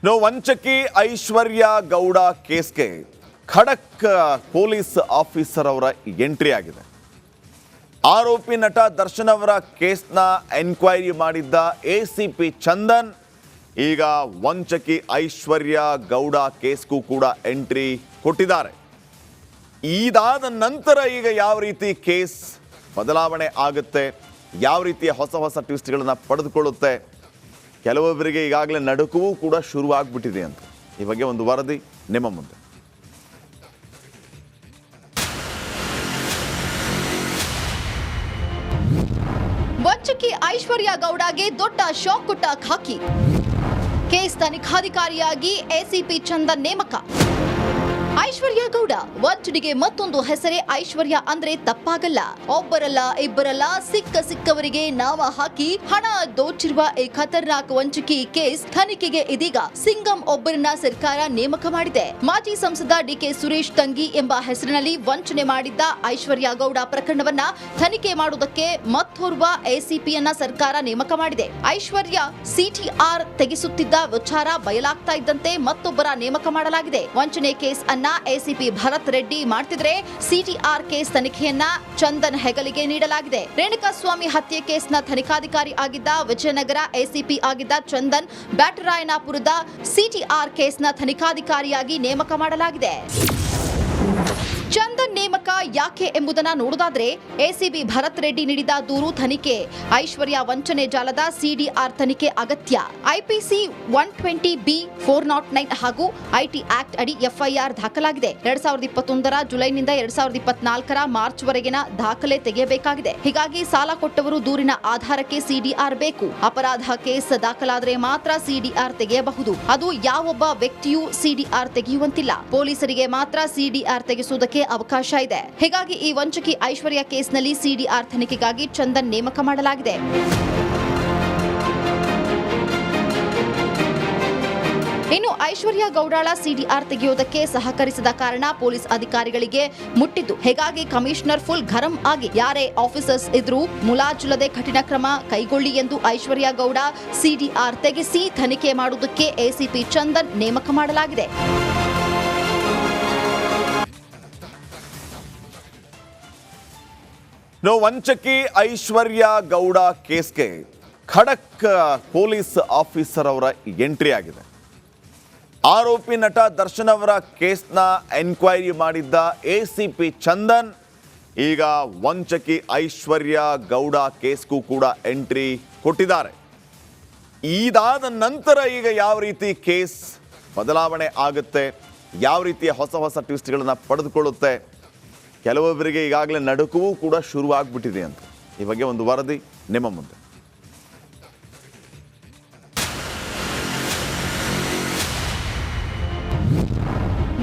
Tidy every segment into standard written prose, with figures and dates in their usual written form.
ವಂಚಕಿ ಐಶ್ವರ್ಯ ಗೌಡ ಕೇಸ್ಗೆ ಖಡಕ್ police officer ಅವರ ಎಂಟ್ರಿ ಆಗಿದೆ. ಆರೋಪಿ ನಟ ದರ್ಶನ್ ಅವರ ಕೇಸ್ನ ಎನ್ಕ್ವೈರಿ ಮಾಡಿದ್ದ ಎಸಿಪಿ ಚಂದನ್ ಈಗ ವಂಚಕಿ ಐಶ್ವರ್ಯ ಗೌಡ ಕೇಸ್ಗೂ ಕೂಡ ಎಂಟ್ರಿ ಕೊಟ್ಟಿದ್ದಾರೆ. ಇದಾದ ನಂತರ ಈಗ ಯಾವ ರೀತಿ ಕೇಸ್ ಬದಲಾವಣೆ ಆಗುತ್ತೆ, ಯಾವ ರೀತಿಯ ಹೊಸ ಟ್ವಿಸ್ಟ್ಗಳನ್ನು ಪಡೆದುಕೊಳ್ಳುತ್ತೆ, ಕೆಲವೊಬ್ಬರಿಗೆ ಈಗಾಗಲೇ ನಡುಕವೂ ಕೂಡ ಶುರುವಾಗ್ಬಿಟ್ಟಿದೆ ಅಂತ ಈ ಬಗ್ಗೆ ಒಂದು ವರದಿ ನಿಮ್ಮ ಮುಂದೆ. ವಂಚಕಿ ಐಶ್ವರ್ಯ ಗೌಡಗೆ ದೊಡ್ಡ ಶಾಕ್ ಕೊಟ್ಟ ಖಾಕಿ. ಕೇಸ್ ತನಿಖಾಧಿಕಾರಿಯಾಗಿ ಎಸಿಪಿ ಚಂದನ್ ನೇಮಕ. ಐಶ್ವರ್ಯ ಗೌಡ ವಂಚನೆಗೆ ಮತ್ತೊಂದು ಹೆಸರೇ ಐಶ್ವರ್ಯ ಅಂದ್ರೆ ತಪ್ಪಾಗಲ್ಲ. ಒಬ್ಬರಲ್ಲ ಇಬ್ಬರಲ್ಲ ಸಿಕ್ಕವರಿಗೆ ನಾಮ ಹಾಕಿ ಹಣ ದೋಚಿರುವ ಈ ಖತರ್ನಾಕ್ ವಂಚಕಿ ಕೇಸ್ ತನಿಖೆಗೆ ಇದೀಗ ಸಿಂಗಂ ಒಬ್ಬರನ್ನ ಸರ್ಕಾರ ನೇಮಕ ಮಾಡಿದೆ. ಮಾಜಿ ಸಂಸದ ಡಿಕೆ ಸುರೇಶ್ ತಂಗಿ ಎಂಬ ಹೆಸರಿನಲ್ಲಿ ವಂಚನೆ ಮಾಡಿದ್ದ ಐಶ್ವರ್ಯ ಗೌಡ ಪ್ರಕರಣವನ್ನ ತನಿಖೆ ಮಾಡುವುದಕ್ಕೆ ಮತ್ತೋರ್ವ ಎಸಿಪಿಯನ್ನ ಸರ್ಕಾರ ನೇಮಕ ಮಾಡಿದೆ. ಐಶ್ವರ್ಯ ಸಿಟಿಆರ್ ತೆಗೆಸುತ್ತಿದ್ದ ವಿಚಾರ ಬಯಲಾಗ್ತಾ ಇದ್ದಂತೆ ಮತ್ತೊಬ್ಬರ ನೇಮಕ ಮಾಡಲಾಗಿದೆ. ವಂಚನೆ ಕೇಸ್ ಎಸಿಪಿ ಭರತ್ ರೆಡ್ಡಿ ಮಾಡ್ತಿದ್ರೆ ಸಿಟಿಆರ್ ಕೇಸ್ ತನಿಖೆಯನ್ನ ಚಂದನ್ ಹೆಗಲಿಗೆ ನೀಡಲಾಗಿದೆ. ರೇಣುಕಾಸ್ವಾಮಿ ಹತ್ಯೆ ಕೇಸ್ನ ತನಿಖಾಧಿಕಾರಿ ಆಗಿದ್ದ ವಿಜಯನಗರ ಎಸಿಪಿ ಆಗಿದ್ದ ಚಂದನ್ ಬ್ಯಾಟರಾಯನಪುರದ ಸಿಟಿಆರ್ ಕೇಸ್ನ ತನಿಖಾಧಿಕಾರಿಯಾಗಿ ನೇಮಕ ಮಾಡಲಾಗಿದೆ. ಚಂದನ್ ನೇಮಕ ಯಾಕೆ ಎಂಬುದನ್ನ ನೋಡುವುದಾದ್ರೆ ಎಸಿಬಿ ಭರತ್ ರೆಡ್ಡಿ ನೀಡಿದ ದೂರು ತನಿಖೆ, ಐಶ್ವರ್ಯ ವಂಚನೆ ಜಾಲದ ಸಿಡಿಆರ್ ತನಿಖೆ ಅಗತ್ಯ. ಐಪಿಸಿ 120B 409 ಹಾಗೂ ಐಟಿ ಆಕ್ಟ್ ಅಡಿ ಎಫ್ಐಆರ್ ದಾಖಲಾಗಿದೆ. 2021 ಜುಲೈನಿಂದ 2024 ಮಾರ್ಚ್ ವರೆಗಿನ ದಾಖಲೆ ತೆಗೆಯಬೇಕಾಗಿದೆ. ಹೀಗಾಗಿ ಸಾಲ ಕೊಟ್ಟವರು ದೂರಿನ ಆಧಾರಕ್ಕೆ ಸಿಡಿಆರ್ ಬೇಕು. ಅಪರಾಧ ಕೇಸ್ ದಾಖಲಾದರೆ ಮಾತ್ರ ಸಿಡಿಆರ್ ತೆಗೆಯಬಹುದು. ಅದು ಯಾವೊಬ್ಬ ವ್ಯಕ್ತಿಯೂ ಸಿಡಿಆರ್ ತೆಗೆಯುವಂತಿಲ್ಲ. ಪೊಲೀಸರಿಗೆ ಮಾತ್ರ ಸಿಡಿಆರ್ ತೆಗೆಸುವುದಕ್ಕೆ ಅವಕಾಶ ಇದೆ. ಹೀಗಾಗಿ ಈ ವಂಚಕಿ ಐಶ್ವರ್ಯ ಕೇಸ್ನಲ್ಲಿ ಸಿಡಿಆರ್ ತನಿಖೆಗಾಗಿ ಚಂದನ್ ನೇಮಕ ಮಾಡಲಾಗಿದೆ. ಇನ್ನು ಐಶ್ವರ್ಯ ಗೌಡಳ ಸಿಡಿಆರ್ ತೆಗೆಯುವುದಕ್ಕೆ ಸಹಕರಿಸಿದ ಕಾರಣ ಪೊಲೀಸ್ ಅಧಿಕಾರಿಗಳಿಗೆ ಮುಟ್ಟಿದ್ದು. ಹೀಗಾಗಿ ಕಮಿಷನರ್ ಫುಲ್ ಗರಂ ಆಗಿ ಯಾರೇ ಆಫೀಸರ್ಸ್ ಇದ್ರೂ ಮುಲಾಜಿಲ್ಲದೆ ಕಠಿಣ ಕ್ರಮ ಕೈಗೊಳ್ಳಿ ಎಂದು ಐಶ್ವರ್ಯ ಗೌಡ ಸಿಡಿಆರ್ ತೆಗೆಸಿ ತನಿಖೆ ಮಾಡುವುದಕ್ಕೆ ಎಸಿಪಿ ಚಂದನ್ ನೇಮಕ ಮಾಡಲಾಗಿದೆ. ವಂಚಕಿ ಐಶ್ವರ್ಯ ಗೌಡ ಕೇಸ್ಗೆ ಖಡಕ್ ಪೊಲೀಸ್ ಆಫೀಸರ್ ಅವರ ಎಂಟ್ರಿ ಆಗಿದೆ. ಆರೋಪಿ ನಟ ದರ್ಶನ್ ಅವರ ಕೇಸ್ನ ಎನ್ಕ್ವೈರಿ ಮಾಡಿದ್ದ ಎಸಿಪಿ ಚಂದನ್ ಈಗ ವಂಚಕಿ ಐಶ್ವರ್ಯ ಗೌಡ ಕೇಸ್ಗೂ ಕೂಡ ಎಂಟ್ರಿ ಕೊಟ್ಟಿದ್ದಾರೆ. ಇದಾದ ನಂತರ ಈಗ ಯಾವ ರೀತಿ ಕೇಸ್ ಬದಲಾವಣೆ ಆಗುತ್ತೆ, ಯಾವ ರೀತಿಯ ಹೊಸ ಟ್ವಿಸ್ಟ್ಗಳನ್ನು ಪಡೆದುಕೊಳ್ಳುತ್ತೆ, ಕೆಲವೊಬ್ಬರಿಗೆ ಈಗಾಗಲೇ ನಡುಕವೂ ಕೂಡ ಶುರುವಾಗ್ಬಿಟ್ಟಿದೆ ಅಂತ ಈ ಬಗ್ಗೆ ಒಂದು ವರದಿ ನಿಮ್ಮ ಮುಂದೆ.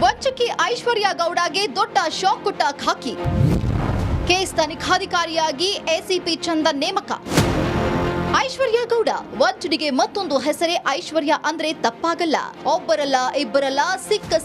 ವಂಚಕಿ ಐಶ್ವರ್ಯ ಗೌಡಗೆ ದೊಡ್ಡ ಶಾಕ್ ಕೊಟ್ಟ ಖಾಕಿ. ಕೇಸ್ ತನಿಖಾಧಿಕಾರಿಯಾಗಿ ಎಸಿಪಿ ಚಂದನ್ ನೇಮಕ. ಐಶ್ವರ್ಯ ಗೌಡ ವಂಚನೆಗೆ ಮತ್ತೊಂದು ಹೆಸರೇ ಐಶ್ವರ್ಯ ಅಂದ್ರೆ ತಪ್ಪಾಗಲ್ಲ. ಒಬ್ಬರಲ್ಲ ಇಬ್ಬರಲ್ಲ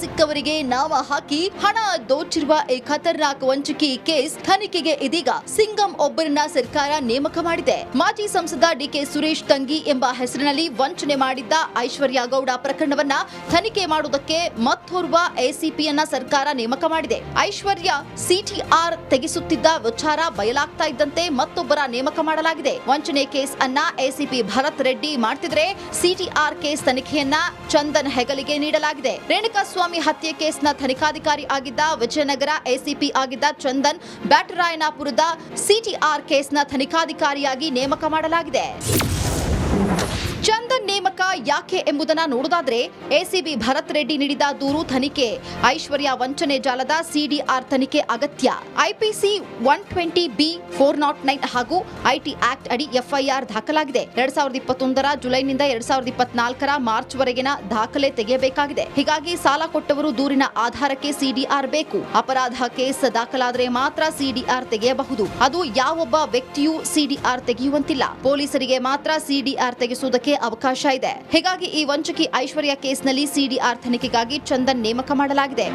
ಸಿಕ್ಕವರಿಗೆ ನಾಮ ಹಾಕಿ ಹಣ ದೋಚಿರುವ ಈ ಖತರ್ನಾಕ್ ವಂಚಕಿ ಕೇಸ್ ತನಿಖೆಗೆ ಇದೀಗ ಸಿಂಗಂ ಒಬ್ಬರನ್ನ ಸರ್ಕಾರ ನೇಮಕ ಮಾಡಿದೆ. ಮಾಜಿ ಸಂಸದ ಡಿಕೆ ಸುರೇಶ್ ತಂಗಿ ಎಂಬ ಹೆಸರಿನಲ್ಲಿ ವಂಚನೆ ಮಾಡಿದ್ದ ಐಶ್ವರ್ಯ ಗೌಡ ಪ್ರಕರಣವನ್ನ ತನಿಖೆ ಮಾಡುವುದಕ್ಕೆ ಮತ್ತೋರ್ವ ಎಸಿಪಿಯನ್ನ ಸರ್ಕಾರ ನೇಮಕ ಮಾಡಿದೆ. ಐಶ್ವರ್ಯ ಸಿಟಿಆರ್ ತೆಗೆಸುತ್ತಿದ್ದ ವಿಚಾರ ಬಯಲಾಗ್ತಾ ಇದ್ದಂತೆ ಮತ್ತೊಬ್ಬರ ನೇಮಕ ಮಾಡಲಾಗಿದೆ. ವಂಚನೆ ಕೇಸ್ ಎಸಿಪಿ ಭರತ್ ರೆಡ್ಡಿ ಮಾಡ್ತಿದ್ರೆ ಸಿಟಿಆರ್ ಕೇಸ್ ತನಿಖೆಯನ್ನ ಚಂದನ್ ಹೆಗಲಿಗೆ ನೀಡಲಾಗಿದೆ. ರೇಣುಕಾಸ್ವಾಮಿ ಹತ್ಯೆ ಕೇಸ್ನ ತನಿಖಾಧಿಕಾರಿ ಆಗಿದ್ದ ವಿಜಯನಗರ ಎಸಿಪಿ ಆಗಿದ್ದ ಚಂದನ್ ಬ್ಯಾಟರಾಯನಪುರದ ಸಿಟಿಆರ್ ಕೇಸ್ನ ತನಿಖಾಧಿಕಾರಿಯಾಗಿ ನೇಮಕ ಮಾಡಲಾಗಿದೆ. ಚಂದನ್ ನೇಮಕ ಯಾಕೆ ಎಂಬುದನ್ನ ನೋಡುವುದಾದ್ರೆ ಎಸಿಬಿ ಭರತ್ ರೆಡ್ಡಿ ನೀಡಿದ ದೂರು ತನಿಖೆ, ಐಶ್ವರ್ಯ ವಂಚನೆ ಜಾಲದ ಸಿಡಿಆರ್ ತನಿಖೆ ಅಗತ್ಯ. ಐಪಿಸಿ 120B 409 ಹಾಗೂ ಐಟಿ ಆಕ್ಟ್ ಅಡಿ ಎಫ್ಐಆರ್ ದಾಖಲಾಗಿದೆ. 2021 ಜುಲೈನಿಂದ 2024 ಮಾರ್ಚ್ ವರೆಗಿನ ದಾಖಲೆ ತೆಗೆಯಬೇಕಾಗಿದೆ. ಹೀಗಾಗಿ ಸಾಲ ಕೊಟ್ಟವರು ದೂರಿನ ಆಧಾರಕ್ಕೆ ಸಿಡಿಆರ್ ಬೇಕು. ಅಪರಾಧ ಕೇಸ್ ದಾಖಲಾದರೆ ಮಾತ್ರ ಸಿಡಿಆರ್ ತೆಗೆಯಬಹುದು. ಅದು ಯಾವೊಬ್ಬ ವ್ಯಕ್ತಿಯೂ ಸಿಡಿಆರ್ ತೆಗೆಯುವಂತಿಲ್ಲ. ಪೊಲೀಸರಿಗೆ ಮಾತ್ರ ಸಿಡಿಆರ್ ತೆಗೆಸುವುದಕ್ಕೆ ಅವಕಾಶ ಇದೆ. ಹೀಗಾಗಿ ಈ ವಂಚಕಿ ಐಶ್ವರ್ಯ ಕೇಸ್ನಲ್ಲಿ ಸಿಡಿಆರ್ ತನಿಖೆಗಾಗಿ ಚಂದನ್ ನೇಮಕ ಮಾಡಲಾಗಿದೆ.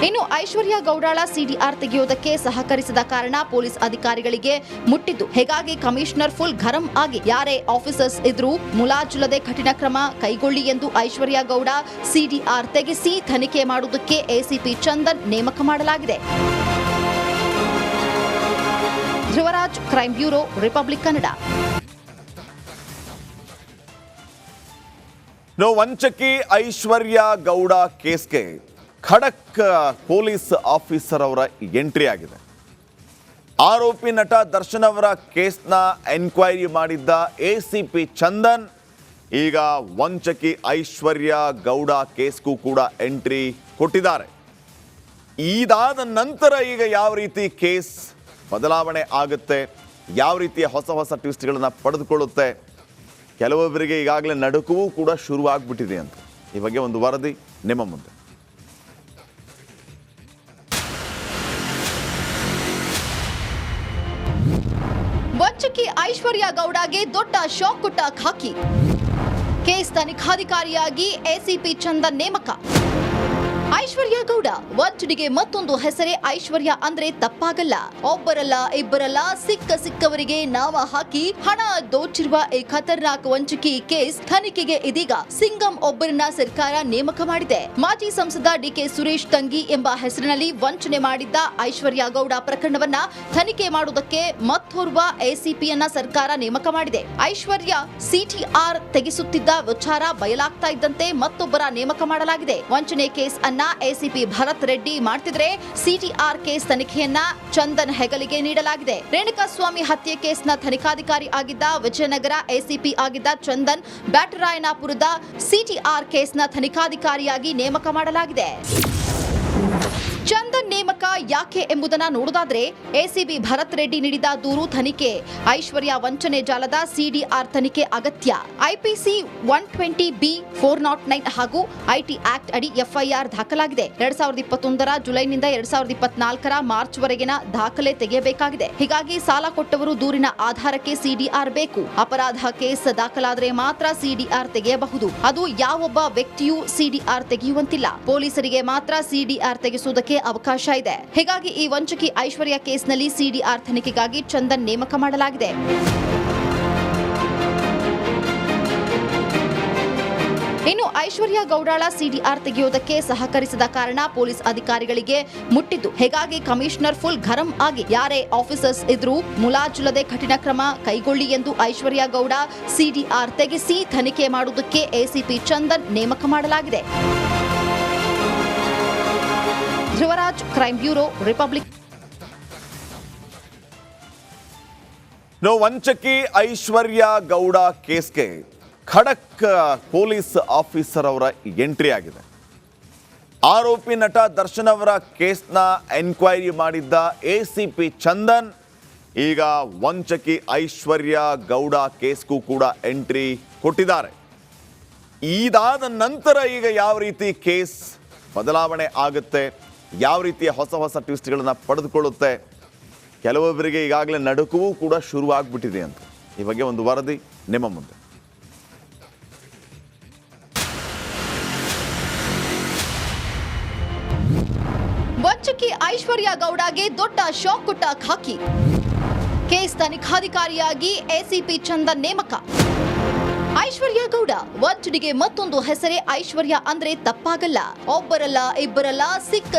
ಇನ್ನು ಐಶ್ವರ್ಯ ಗೌಡಳ ಸಿಡಿಆರ್ ತೆಗೆಯುವುದಕ್ಕೆ ಸಹಕರಿಸಿದ ಕಾರಣ ಪೊಲೀಸ್ ಅಧಿಕಾರಿಗಳಿಗೆ ಮುಟ್ಟಿದ್ದು. ಹೀಗಾಗಿ ಕಮಿಷನರ್ ಫುಲ್ ಗರಂ ಆಗಿ ಯಾರೇ ಆಫೀಸರ್ಸ್ ಇದ್ರೂ ಮುಲಾಜಿಲ್ಲದೆ ಕಠಿಣ ಕ್ರಮ ಕೈಗೊಳ್ಳಿ ಎಂದು ಐಶ್ವರ್ಯ ಗೌಡ ಸಿಡಿಆರ್ ತೆಗೆಸಿ ತನಿಖೆ ಮಾಡುವುದಕ್ಕೆ ಎಸಿಪಿ ಚಂದನ್ ನೇಮಕ ಮಾಡಲಾಗಿದೆ. Dhruvaraj, crime bureau, republic Kannada. ವಂಚಕಿ ಐಶ್ವರ್ಯ ಗೌಡ ಕೇಸ್ಗೆ ಖಡಕ್ ಪೊಲೀಸ್ ಆಫೀಸರ್ ಅವರ ಎಂಟ್ರಿ ಆಗಿದೆ. ಆರೋಪಿ ನಟ ದರ್ಶನ್ ಅವರ ಕೇಸ್ನ ಎನ್ಕ್ವೈರಿ ಮಾಡಿದ್ದ ಎಸಿಪಿ ಚಂದನ್ ಈಗ ವಂಚಕಿ ಐಶ್ವರ್ಯ ಗೌಡ ಕೇಸ್ಗೂ ಕೂಡ ಎಂಟ್ರಿ ಕೊಟ್ಟಿದ್ದಾರೆ. ಇದಾದ ನಂತರ ಈಗ ಯಾವ ರೀತಿ ಕೇಸ್ ಬದಲಾವಣೆ ಆಗುತ್ತೆ, ಯಾವ ರೀತಿಯ ಹೊಸ ಟ್ವಿಸ್ಟ್ಗಳನ್ನು ಪಡೆದುಕೊಳ್ಳುತ್ತೆ, ಕೆಲವೊಬ್ಬರಿಗೆ ಈಗಾಗಲೇ ನಡುಕವೂ ಕೂಡ ಶುರುವಾಗ್ಬಿಟ್ಟಿದೆ ಅಂತ ಈ ಬಗ್ಗೆ ಒಂದು ವರದಿ ನಿಮ್ಮ ಮುಂದೆ. ವಂಚಕಿ ಐಶ್ವರ್ಯ ಗೌಡಗೆ ದೊಡ್ಡ ಶಾಕ್ ಕೊಟ್ಟ ಖಾಕಿ. ಕೇಸ್ ತನಿಖಾಧಿಕಾರಿಯಾಗಿ ಎಸಿಪಿ ಚಂದನ್ ನೇಮಕ. ಐಶ್ವರ್ಯ ಗೌಡ ವಂಚನೆಗೆ ಮತ್ತೊಂದು ಹೆಸರೇ ಐಶ್ವರ್ಯ ಅಂದ್ರೆ ತಪ್ಪಾಗಲ್ಲ. ಒಬ್ಬರಲ್ಲ ಇಬ್ಬರಲ್ಲ ಸಿಕ್ಕವರಿಗೆ ನಾವ ಹಾಕಿ ಹಣ ದೋಚಿರುವ ಈ ಖತರ್ನಾಕ್ ವಂಚಕಿ ಕೇಸ್ ತನಿಖೆಗೆ ಇದೀಗ ಸಿಂಗಂ ಒಬ್ಬರನ್ನ ಸರ್ಕಾರ ನೇಮಕ ಮಾಡಿದೆ. ಮಾಜಿ ಸಂಸದ ಡಿಕೆ ಸುರೇಶ್ ತಂಗಿ ಎಂಬ ಹೆಸರಿನಲ್ಲಿ ವಂಚನೆ ಮಾಡಿದ್ದ ಐಶ್ವರ್ಯ ಗೌಡ ಪ್ರಕರಣವನ್ನ ತನಿಖೆ ಮಾಡುವುದಕ್ಕೆ ಮತ್ತೋರ್ವ ಎಸಿಪಿಯನ್ನ ಸರ್ಕಾರ ನೇಮಕ ಮಾಡಿದೆ. ಐಶ್ವರ್ಯ ಸಿಟಿಆರ್ ತೆಗೆಸುತ್ತಿದ್ದ ವಿಚಾರ ಬಯಲಾಗ್ತಾ ಇದ್ದಂತೆ ಮತ್ತೊಬ್ಬರ ನೇಮಕ ಮಾಡಲಾಗಿದೆ. ವಂಚನೆ ಕೇಸ್ ಅನ್ನ ಎಸಿಪಿ ಭರತ್ ರೆಡ್ಡಿ ಮಾಡ್ತಿದ್ರೆ ಸಿಟಿಆರ್ ಕೇಸ್ ತನಿಖೆಯನ್ನ ಚಂದನ್ ಹೆಗಲಿಗೆ ನೀಡಲಾಗಿದೆ. ರೇಣುಕಾಸ್ವಾಮಿ ಹತ್ಯೆ ಕೇಸ್ನ ತನಿಖಾಧಿಕಾರಿ ಆಗಿದ್ದ ವಿಜಯನಗರ ಎಸಿಪಿ ಆಗಿದ್ದ ಚಂದನ್ ಬ್ಯಾಟರಾಯನಪುರದ ಸಿಟಿಆರ್ ಕೇಸ್ನ ತನಿಖಾಧಿಕಾರಿಯಾಗಿ ನೇಮಕ ಮಾಡಲಾಗಿದೆ. ಚಂದನ್ ನೇಮಕ ಯಾಕೆ ಎಂಬುದನ್ನು ನೋಡುವುದಾದ್ರೆ ಎಸಿಬಿ ಭರತ್ ರೆಡ್ಡಿ ನೀಡಿದ ದೂರು ತನಿಖೆ ಐಶ್ವರ್ಯ ವಂಚನೆ ಜಾಲದ ಸಿಡಿಆರ್ ತನಿಖೆ ಅಗತ್ಯ. ಐಪಿಸಿ 120B 409 ಹಾಗೂ ಐಟಿ ಆಕ್ಟ್ ಅಡಿ ಎಫ್ಐಆರ್ ದಾಖಲಾಗಿದೆ. 2021 ಜುಲೈನಿಂದ 2024 ಮಾರ್ಚ್ ವರೆಗಿನ ದಾಖಲೆ ತೆಗೆಯಬೇಕಾಗಿದೆ. ಹೀಗಾಗಿ ಸಾಲ ಕೊಟ್ಟವರು ದೂರಿನ ಆಧಾರಕ್ಕೆ ಸಿಡಿಆರ್ ಬೇಕು. ಅಪರಾಧ ಕೇಸ್ ದಾಖಲಾದರೆ ಮಾತ್ರ ಸಿಡಿಆರ್ ತೆಗೆಯಬಹುದು. ಅದು ಯಾವೊಬ್ಬ ವ್ಯಕ್ತಿಯೂ ಸಿಡಿಆರ್ ತೆಗೆಯುವಂತಿಲ್ಲ. ಪೊಲೀಸರಿಗೆ ಮಾತ್ರ ಸಿಡಿಆರ್ ತೆಗೆಸುವುದಕ್ಕೆ ಅವಕಾಶ ಇದೆ. ಹೀಗಾಗಿ ಈ ವಂಚಕಿ ಐಶ್ವರ್ಯ ಕೇಸ್ನಲ್ಲಿ ಸಿಡಿಆರ್ ತನಿಖೆಗಾಗಿ ಚಂದನ್ ನೇಮಕ ಮಾಡಲಾಗಿದೆ. ಇನ್ನು ಐಶ್ವರ್ಯ ಗೌಡಳ ಸಿಡಿಆರ್ ತೆಗೆಯುವುದಕ್ಕೆ ಸಹಕರಿಸಿದ ಕಾರಣ ಪೊಲೀಸ್ ಅಧಿಕಾರಿಗಳಿಗೆ ಮುಟ್ಟಿದ್ದು. ಹೀಗಾಗಿ ಕಮಿಷನರ್ ಫುಲ್ ಗರಂ ಆಗಿ ಯಾರೇ ಆಫೀಸರ್ಸ್ ಇದ್ರೂ ಮುಲಾಜಿಲ್ಲದೆ ಕಠಿಣ ಕ್ರಮ ಕೈಗೊಳ್ಳಿ ಎಂದು ಐಶ್ವರ್ಯ ಗೌಡ ಸಿಡಿಆರ್ ತೆಗೆಸಿ ತನಿಖೆ ಮಾಡುವುದಕ್ಕೆ ಎಸಿಪಿ ಚಂದನ್ ನೇಮಕ ಮಾಡಲಾಗಿದೆ. Dhruvaraj, crime bureau, republic. ವಂಚಕಿ ಐಶ್ವರ್ಯ ಗೌಡ ಕೇಸ್ಗೆ ಖಡಕ್ ಪೊಲೀಸ್ ಆಫೀಸರ್ ಅವರ ಎಂಟ್ರಿ ಆಗಿದೆ. ಆರೋಪಿ ನಟ ದರ್ಶನ್ ಅವರ ಕೇಸ್ನ ಎನ್ಕ್ವೈರಿ ಮಾಡಿದ್ದ ಎಸಿಪಿ ಚಂದನ್ ಈಗ ವಂಚಕಿ ಐಶ್ವರ್ಯ ಗೌಡ ಕೇಸ್ಗೂ ಕೂಡ ಎಂಟ್ರಿ ಕೊಟ್ಟಿದ್ದಾರೆ. ಇದಾದ ನಂತರ ಈಗ ಯಾವ ರೀತಿ ಕೇಸ್ ಬದಲಾವಣೆ ಆಗುತ್ತೆ, ಯಾವ ರೀತಿಯ ಹೊಸ ಟ್ವಿಸ್ಟ್ಗಳನ್ನು ಪಡೆದುಕೊಳ್ಳುತ್ತೆ, ಕೆಲವೊಬ್ಬರಿಗೆ ಈಗಾಗಲೇ ನಡುಕವೂ ಕೂಡ ಶುರುವಾಗ್ಬಿಟ್ಟಿದೆ ಅಂತ ಈ ಬಗ್ಗೆ ಒಂದು ವರದಿ ನಿಮ್ಮ ಮುಂದೆ. ವಂಚಕಿ ಐಶ್ವರ್ಯ ಗೌಡಗೆ ದೊಡ್ಡ ಶಾಕ್ ಕೊಟ್ಟ ಖಾಕಿ. ಕೇಸ್ ತನಿಖಾಧಿಕಾರಿಯಾಗಿ ಎಸಿಪಿ ಚಂದನ್ ನೇಮಕ. ಐಶ್ವರ್ಯ ಗೌಡ ವಂಚನೆಗೆ ಮತ್ತೊಂದು ಹೆಸರೇ ಐಶ್ವರ್ಯ ಅಂದ್ರೆ ತಪ್ಪಾಗಲ್ಲ. ಒಬ್ಬರಲ್ಲ ಇಬ್ಬರಲ್ಲ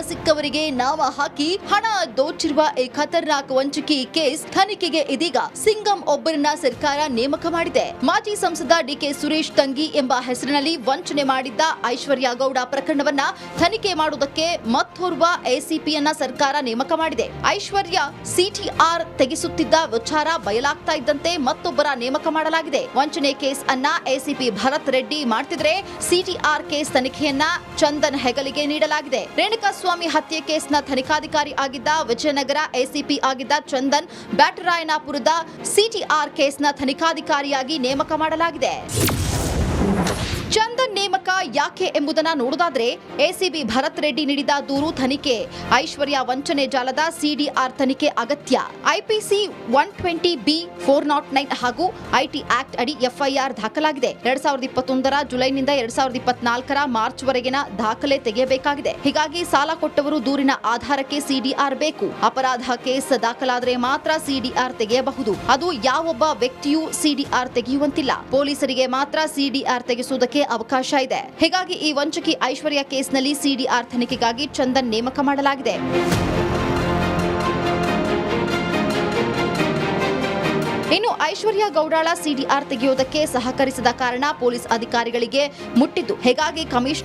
ಸಿಕ್ಕವರಿಗೆ ನಾವ ಹಾಕಿ ಹಣ ದೋಚಿರುವ ಈ ಖತರ್ನಾಕ್ ವಂಚಕಿ ಕೇಸ್ ತನಿಖೆಗೆ ಇದೀಗ ಸಿಂಗಂ ಒಬ್ಬರನ್ನ ಸರ್ಕಾರ ನೇಮಕ ಮಾಡಿದೆ. ಮಾಜಿ ಸಂಸದ ಡಿಕೆ ಸುರೇಶ್ ತಂಗಿ ಎಂಬ ಹೆಸರಿನಲ್ಲಿ ವಂಚನೆ ಮಾಡಿದ್ದ ಐಶ್ವರ್ಯ ಗೌಡ ಪ್ರಕರಣವನ್ನ ತನಿಖೆ ಮಾಡುವುದಕ್ಕೆ ಮತ್ತೋರ್ವ ಎಸಿಪಿಯನ್ನ ಸರ್ಕಾರ ನೇಮಕ ಮಾಡಿದೆ. ಐಶ್ವರ್ಯ ಸಿಟಿಆರ್ ತೆಗೆಸುತ್ತಿದ್ದ ವಿಚಾರ ಬಯಲಾಗ್ತಾ ಇದ್ದಂತೆ ಮತ್ತೊಬ್ಬರ ನೇಮಕ ಮಾಡಲಾಗಿದೆ. ವಂಚನೆ ಕೇಸ್ ಅನ್ನ ಎಸಿಪಿ ಭರತ್ ರೆಡ್ಡಿ ಮಾಡ್ತಿದ್ರೆ ಸಿಟಿಆರ್ ಕೇಸ್ ತನಿಖೆಯನ್ನ ಚಂದನ್ ಹೆಗಲಿಗೆ ನೀಡಲಾಗಿದೆ. ರೇಣುಕಾಸ್ವಾಮಿ ಹತ್ಯೆ ಕೇಸ್ನ ತನಿಖಾಧಿಕಾರಿ ಆಗಿದ್ದ ವಿಜಯನಗರ ಎಸಿಪಿ ಆಗಿದ್ದ ಚಂದನ್ ಬ್ಯಾಟರಾಯನಪುರದ ಸಿಟಿಆರ್ ಕೇಸ್ನ ತನಿಖಾಧಿಕಾರಿಯಾಗಿ ನೇಮಕ ಮಾಡಲಾಗಿದೆ. ಚಂದನ್ ಚಂದನ್ ನೇಮಕ ಯಾಕೆ ಎಂಬುದನ್ನ ನೋಡುವುದಾದ್ರೆ ಎಸಿಬಿ ಭರತ್ ರೆಡ್ಡಿ ನೀಡಿದ ದೂರು ತನಿಖೆ, ಐಶ್ವರ್ಯ ವಂಚನೆ ಜಾಲದ ಸಿಡಿಆರ್ ತನಿಖೆ ಅಗತ್ಯ, ಐಪಿಸಿ 120B 409 ಹಾಗೂ ಐಟಿ ಆಕ್ಟ್ ಅಡಿ ಎಫ್ಐಆರ್ ದಾಖಲಾಗಿದೆ. 2021ರ ಜುಲೈನಿಂದ 2024ರ ಮಾರ್ಚ್ ವರೆಗಿನ ದಾಖಲೆ ತೆಗೆಯಬೇಕಾಗಿದೆ. ಹೀಗಾಗಿ ಸಾಲ ಕೊಟ್ಟವರು ದೂರಿನ ಆಧಾರಕ್ಕೆ ಸಿಡಿಆರ್ ಬೇಕು. ಅಪರಾಧ ಕೇಸ್ ದಾಖಲಾದರೆ ಮಾತ್ರ ಸಿಡಿಆರ್ ತೆಗೆಯಬಹುದು. ಅದು ಯಾವೊಬ್ಬ ವ್ಯಕ್ತಿಯೂ ಸಿಡಿಆರ್ ತೆಗೆಯುವಂತಿಲ್ಲ. ಪೊಲೀಸರಿಗೆ ಮಾತ್ರ ಸಿಡಿಆರ್ ತೆಗೆಸುವುದಕ್ಕೆ ಅವಕಾಶ ಇದೆ. ಹೀಗಾಗಿ ಈ ವಂಚಕಿ ಐಶ್ವರ್ಯ ಕೇಸ್ನಲ್ಲಿ ಸಿಡಿಆರ್ ತನಿಖೆಗಾಗಿ ಚಂದನ್ ನೇಮಕ ಮಾಡಲಾಗಿದೆ. ಇನ್ನು ಐಶ್ವರ್ಯ ಗೌಡಾಳ ಸಿಡಿಆರ್ ತೆಗೆಯುವುದಕ್ಕೆ ಸಹಕರಿಸದ ಕಾರಣ ಪೊಲೀಸ್ ಅಧಿಕಾರಿಗಳಿಗೆ ಮುಟ್ಟಿದ್ದು. ಹೀಗಾಗಿ ಕಮಿಷನರ್